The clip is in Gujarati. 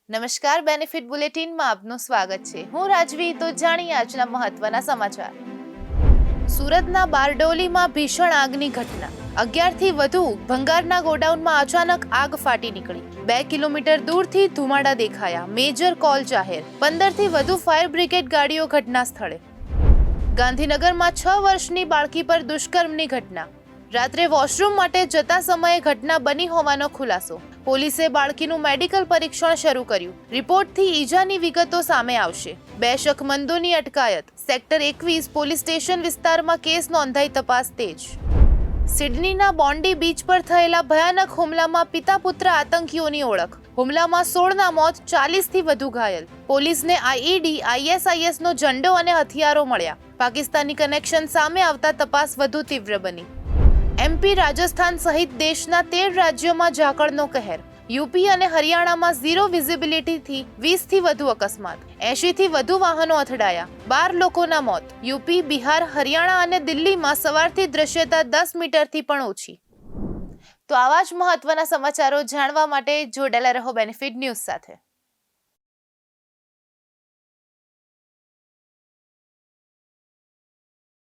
નમસ્કાર, બેનિફિટ બુલેટિનમાં આપનું સ્વાગત છે. હું રાજવી. તો જાણીએ આજના મહત્વના સમાચાર. સુરતના બારડોલીમાં ભીષણ આગની ઘટના. 11 થી વધુ ભંગારના ગોડાઉનમાં અચાનક આગ ફાટી નીકળી. 2 કિલોમીટર દૂરથી ધુમાડા દેખાયા. મેજર કોલ જાહેર. 15 થી વધુ ફાયર બ્રિગેડ ગાડીઓ ઘટના સ્થળે. ગાંધીનગરમાં 6 વર્ષની બાળકી પર દુષ્કર્મની ઘટના. રાત્રે વોશરૂમ માટે જતા સમયે ઘટના બની હોવાનો ખુલાસો. પોલીસે બાળકીનું મેડિકલ પરીક્ષણ શરૂ કર્યું. રિપોર્ટથી ઈજાની વિગતો સામે આવશે. 2 શકમંદોની અટકાયત. સેક્ટર 21 પોલીસ સ્ટેશન વિસ્તારમાં કેસ નોંધાઈ તપાસ તેજ. સિડનીના બોન્ડી બીચ પર થયેલા ભયાનક હુમલામાં પિતા પુત્ર આતંકીઓની ઓળખ. હુમલામાં 16ના મોત, 40થી વધુ ઘાયલ. પોલીસને આઈઈડી, ISISનો ઝંડો અને હથિયારો મળ્યા. પાકિસ્તાની કનેક્શન સામે આવતા તપાસ વધુ તીવ્ર બની. MP, રાજસ્થાન સહિત દેશના 13 રાજ્યોમાં ઝાકળનો કહેર. યુપી અને હરિયાણામાં ઝીરો વિઝિબિલિટીથી 20થી વધુ અકસ્માત. 80થી વધુ વાહનો અથડાયા. 12 લોકોના મોત. યુપી, બિહાર, હરિયાણા અને દિલ્હીમાં સવારથી દ્રશ્યતા 10 મીટરથી પણ ઓછી. તો આવા જ મહત્વના સમાચારો જાણવા માટે જોડાયેલા રહો બેનિફિટ ન્યૂઝ સાથે.